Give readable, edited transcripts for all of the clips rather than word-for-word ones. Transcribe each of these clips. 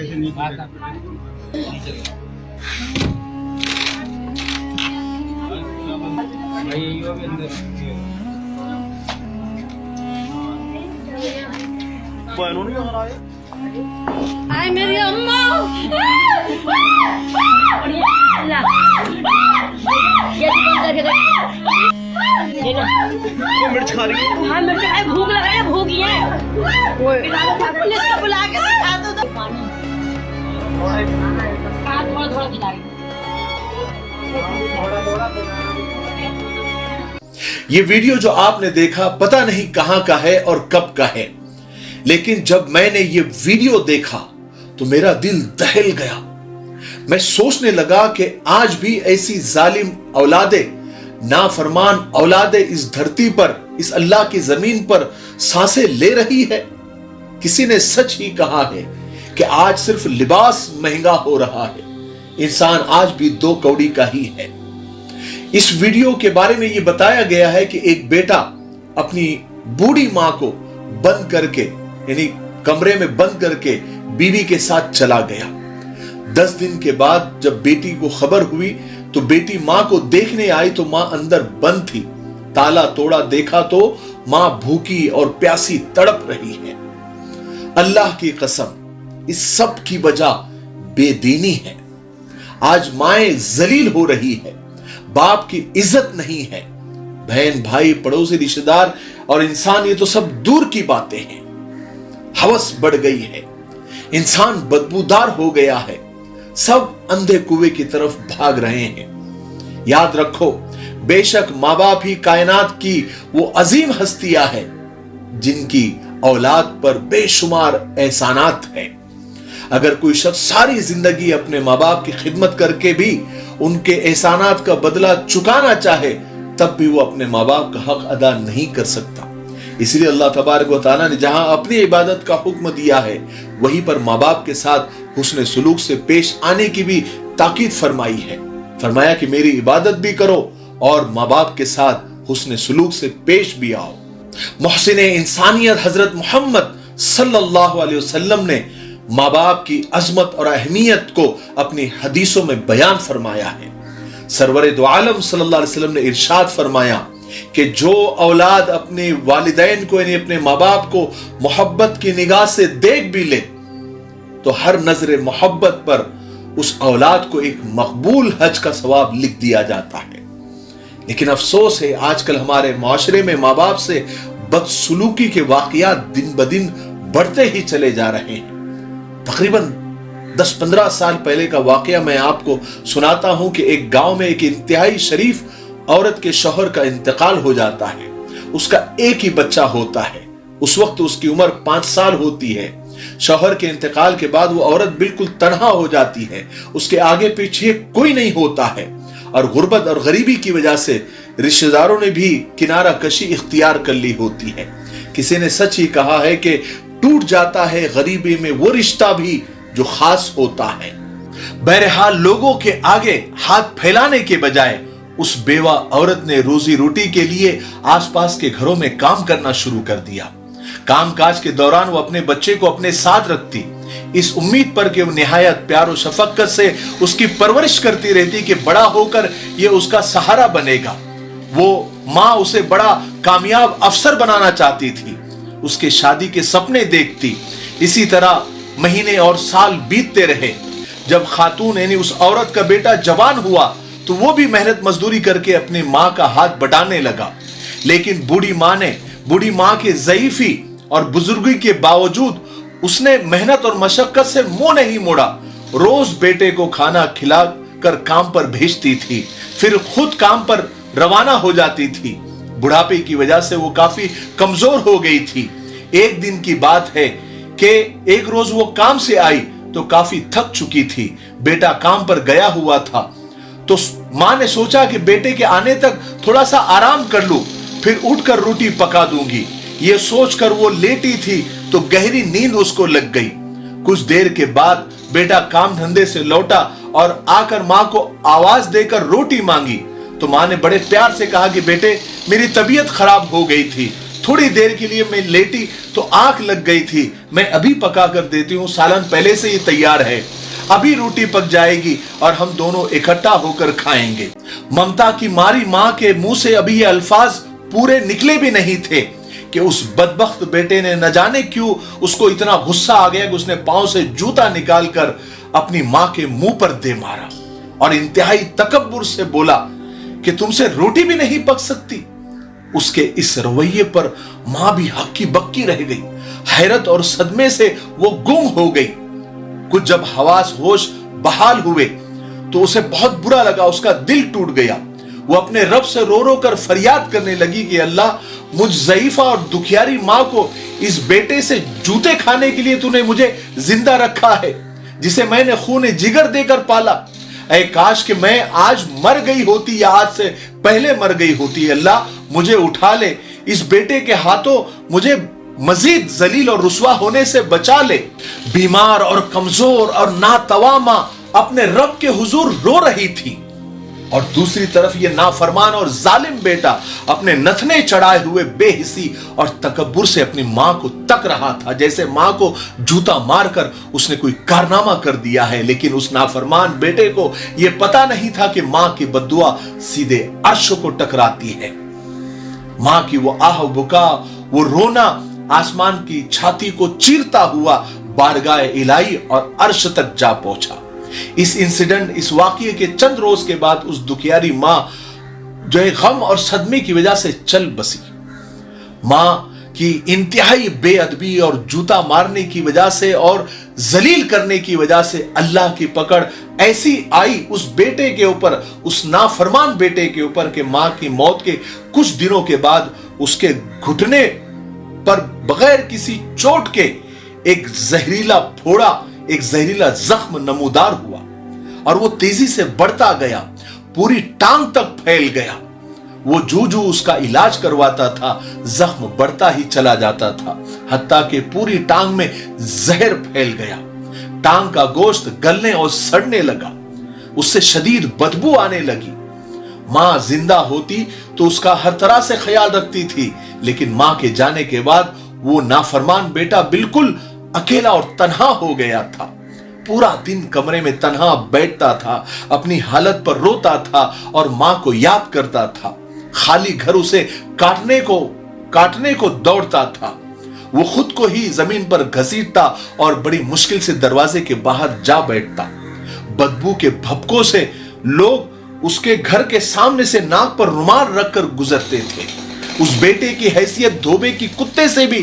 हाय मेरी अम्मा मिर्च खा रही है। हाँ मिर्च खाए, भूख लगा है, भूख ही है। पुलिस को बुला के दिखा दो तो पानी थोड़ा थोड़ा खिलाइए। ये वीडियो जो आपने देखा पता नहीं कहां का है और कब का है, लेकिन जब मैंने ये वीडियो देखा तो मेरा दिल दहल गया। मैं सोचने लगा कि आज भी ऐसी जालिम औलादे, नाफरमान औलादे इस धरती पर, इस अल्लाह की जमीन पर सांसें ले रही है। किसी ने सच ही कहा है कि आज सिर्फ लिबास महंगा हो रहा है, इंसान आज भी दो कौड़ी का ही है। इस वीडियो के बारे में यह बताया गया है कि एक बेटा अपनी बूढ़ी मां को बंद करके, यानी कमरे में बंद करके बीवी के साथ चला गया। 10 दिन के बाद जब बेटी को खबर हुई तो बेटी मां को देखने आई तो मां अंदर बंद थी। ताला तोड़ा देखा तो मां भूखी और प्यासी तड़प रही है। अल्लाह की कसम, इस सब की वजह बेदीनी है। आज माएं जलील हो रही है, बाप की इज्जत नहीं है। बहन भाई पड़ोसी रिश्तेदार और इंसान, ये तो सब दूर की बातें हैं। हवस बढ़ गई है, इंसान बदबूदार हो गया है, सब अंधे कुएं की तरफ भाग रहे हैं। याद रखो, बेशक मां बाप ही कायनात की वो अजीम हस्तियां हैं जिनकी औलाद पर बेशुमार एहसानात हैं। अगर कोई शख्स सारी जिंदगी अपने मां बाप की खिदमत करके भी उनके एहसानात का बदला चुकाना चाहे, तब भी वो अपने मां बाप का हक अदा नहीं कर सकता। इसलिए अल्लाह तबारक व तआला ने जहां अपनी इबादत का हुक्म दिया है, वहीं पर मां बाप के साथ हुस्न सुलूक से पेश आने की भी ताकीद फरमाई है। फरमाया कि मेरी इबादत भी करो और मां बाप के साथ हुस्न सुलूक से पेश भी आओ। मोहसिन इंसानियत हजरत मोहम्मद सल्लल्लाहु अलैहि वसल्लम ने मां बाप की अजमत और अहमियत को अपनी हदीसों में बयान फरमाया है। सरवरे दो आलम सल्लल्लाहु अलैहि वसल्लम ने इरशाद फरमाया कि जो औलाद अपने वालिदैन को, यानी अपने माँ बाप को मोहब्बत की निगाह से देख भी ले तो हर नजर मोहब्बत पर उस औलाद को एक मकबूल हज का सवाब लिख दिया जाता है। लेकिन अफसोस है, आजकल हमारे माशरे में माँ बाप से बदसलूकी के वाकयात दिन ब दिन बढ़ते ही चले जा रहे हैं। तकरीबन 10-15 साल पहले का वाकया मैं आपको सुनाता हूं कि एक गांव में एक इंतहाई शरीफ औरत के शौहर का इंतकाल हो जाता है। उसका एक ही बच्चा होता है। उस वक्त उसकी उम्र 5 साल होती है। शौहर के इंतकाल के बाद वो औरत बिल्कुल तन्हा हो जाती है, उसके आगे पीछे कोई नहीं होता है और गुर्बत और गरीबी की वजह से रिश्तेदारों ने भी किनारा कशी इख्तियार कर ली होती है। किसी ने सच ही कहा है कि टूट जाता है गरीबी में वो रिश्ता भी जो खास होता है। बहरहाल लोगों के आगे हाथ फैलाने के बजाय उस बेवा औरत ने रोजी रोटी के लिए आसपास के घरों में काम करना शुरू कर दिया। कामकाज के दौरान वो अपने बच्चे को अपने साथ रखती, इस उम्मीद पर कि वो निहायत प्यार और शफकत से उसकी परवरिश करती रहती कि बड़ा होकर ये उसका सहारा बनेगा। वो माँ उसे बड़ा कामयाब अफसर बनाना चाहती थी, उसके शादी के सपने देखती। इसी तरह महीने और साल बीतते रहे। जब खातून यानी उस औरत का बेटा जवान हुआ तो वो भी मेहनत मजदूरी करके अपनी माँ का हाथ बटाने लगा। लेकिन बूढ़ी माँ के ज़ईफ़ी और बुजुर्गी के बावजूद उसने मेहनत और मशक्कत से मुंह नहीं मोड़ा। रोज बेटे को खाना खिला कर काम पर भेजती थी, फिर खुद काम पर रवाना हो जाती थी। बुढ़ापे की वजह से वो काफी कमजोर हो गई थी। एक दिन की बात है कि एक रोज वो काम से आई तो काफी थक चुकी थी। बेटा काम पर गया हुआ था तो मां ने सोचा कि बेटे के आने तक थोड़ा सा आराम कर लूं, फिर उठकर रोटी पका दूंगी। ये सोचकर वो लेटी थी तो गहरी नींद उसको लग गई। कुछ देर के बाद बेटा काम धंधे से लौटा और आकर मां को आवाज देकर रोटी मांगी तो मां ने बड़े प्यार से कहा कि बेटे मेरी तबीयत खराब हो गई थी, थोड़ी देर के लिए मैं लेटी तो आंख लग गई थी। मैं अभी पका कर देती हूँ, सालन पहले से ही तैयार है, अभी रोटी पक जाएगी और हम दोनों इकट्ठा होकर खाएंगे। ममता की मारी मां के मुंह से अभी ये अल्फाज पूरे निकले भी नहीं थे कि उस बदबख्त बेटे ने न जाने क्यों उसको इतना गुस्सा आ गया कि उसने पांव से जूता निकालकर अपनी मां के मुंह पर दे मारा और इंतहाई तकब्बुर से बोला कि तुमसे रोटी भी नहीं पक सकती। उसके इस रवैये पर मां भी हक्की बक्की रह गई। हैरत और सदमे से वो गुम हो गई। कुछ जब हवास होश बहाल हुए तो उसे बहुत बुरा लगा, उसका दिल टूट गया। वो अपने रब से रो रो कर फरियाद करने लगी कि अल्लाह, मुझ ज़ईफा और दुखियारी मां को इस बेटे से जूते खाने के लिए तूने मुझे जिंदा रखा है, जिसे मैंने खून जिगर देकर पाला। ऐ काश कि मैं आज मर गई होती या आज से पहले मर गई होती। अल्लाह, मुझे उठा ले, इस बेटे के हाथों मुझे मजीद जलील और रुसवा होने से बचा ले। बीमार और कमजोर और नातवा मां अपने रब के हुजूर रो रही थी और दूसरी तरफ ये नाफरमान और जालिम बेटा अपने नथने चढ़ाए हुए बेहिसी और तकब्बुर से अपनी मां को तक रहा था, जैसे मां को जूता मारकर उसने कोई कारनामा कर दिया है। लेकिन उस नाफरमान बेटे को यह पता नहीं था कि मां की बद्दुआ सीधे अर्श को टकराती है। मां की वो आह बुका, वो रोना आसमान की छाती को चीरता हुआ बारगाह इलाही और अर्श तक जा पहुंचा। इस इंसिडेंट, इस वाकये के चंद रोज के बाद उस दुखियारी मां जो है गम और सदमे की वजह से चल बसी। मां की इंतहाई बेअदबी और जूता मारने की वजह से और जलील करने की वजह से अल्लाह की पकड़ ऐसी आई उस बेटे के ऊपर, उस नाफरमान बेटे के ऊपर कि मां की मौत के कुछ दिनों के बाद उसके घुटने पर बगैर किसी चोट के एक जहरीला फोड़ा, एक जहरीला जख्म नमूदार हुआ और वो तेजी से बढ़ता गया, पूरी टांग तक फैल गया। वो जू उसका इलाज करवाता था, जख्म बढ़ता ही चला जाता था, हत्ता कि पूरी टांग में जहर फैल गया। टांग का गोश्त गलने और सड़ने लगा, उससे शदीद बदबू आने लगी। मां जिंदा होती तो उसका हर तरह से ख्याल रखती थी, लेकिन मां के जाने के बाद वो नाफरमान बेटा बिल्कुल अकेला और तन्हा हो गया था। पूरा दिन कमरे में तन्हा बैठता था, अपनी हालत पर रोता था और मां को याद करता था। खाली घर उसे काटने को दौड़ता था। वो खुद को ही जमीन पर घसीटता और बड़ी मुश्किल से दरवाजे के बाहर जा बैठता। बदबू के भपकों से लोग उसके घर के सामने से नाक पर रुमाल रखकर गुजरते थे। उस बेटे की हैसियत धोबे की कुत्ते से भी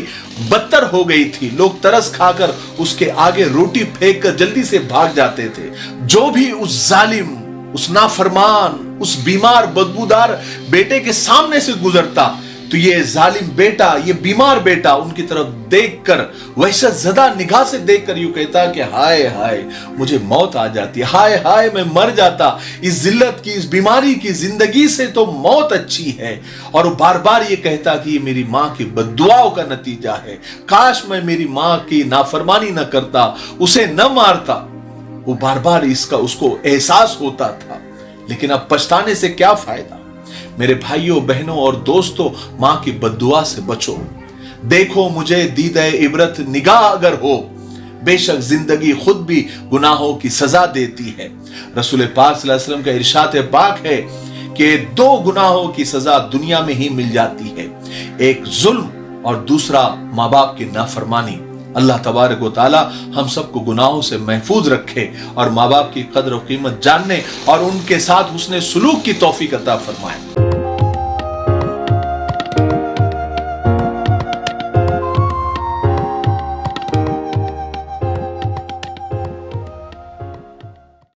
बदतर हो गई थी। लोग तरस खाकर उसके आगे रोटी फेंक कर जल्दी से भाग जाते थे। जो भी उस जालिम, उस नाफरमान, उस बीमार बदबूदार बेटे के सामने से गुजरता तो ये जालिम बेटा, ये बीमार बेटा उनकी तरफ देखकर, वैसा ज़दा निगाह से देखकर यूं कहता कि हाय हाय मुझे मौत आ जाती, हाय हाय मैं मर जाता, इस जिल्लत की, इस बीमारी की जिंदगी से तो मौत अच्छी है। और वो बार बार ये कहता कि ये मेरी माँ की बद्दुआओं का नतीजा है, काश मैं मेरी माँ की नाफरमानी न करता, उसे न मारता। वो बार बार इसका उसको एहसास होता था, लेकिन अब पछताने से क्या फायदा। मेरे भाइयों बहनों और दोस्तों, मां की बद्दुआ से बचो। देखो मुझे दीदे इबरत निगाह अगर हो, बेशक जिंदगी खुद भी गुनाहों की सजा देती है। रसूल पाक सल्लल्लाहु अलैहि वसल्लम का इरशाद पाक है कि 2 गुनाहों की सजा दुनिया में ही मिल जाती है, एक जुल्म और दूसरा माँ बाप की नाफरमानी। अल्लाह तबारक व तआला हम सबको गुनाहों से महफूज रखे और माँ बाप की कद्र और कीमत जानने और उनके साथ हुस्ने सुलूक की तौफीक अता फरमाए।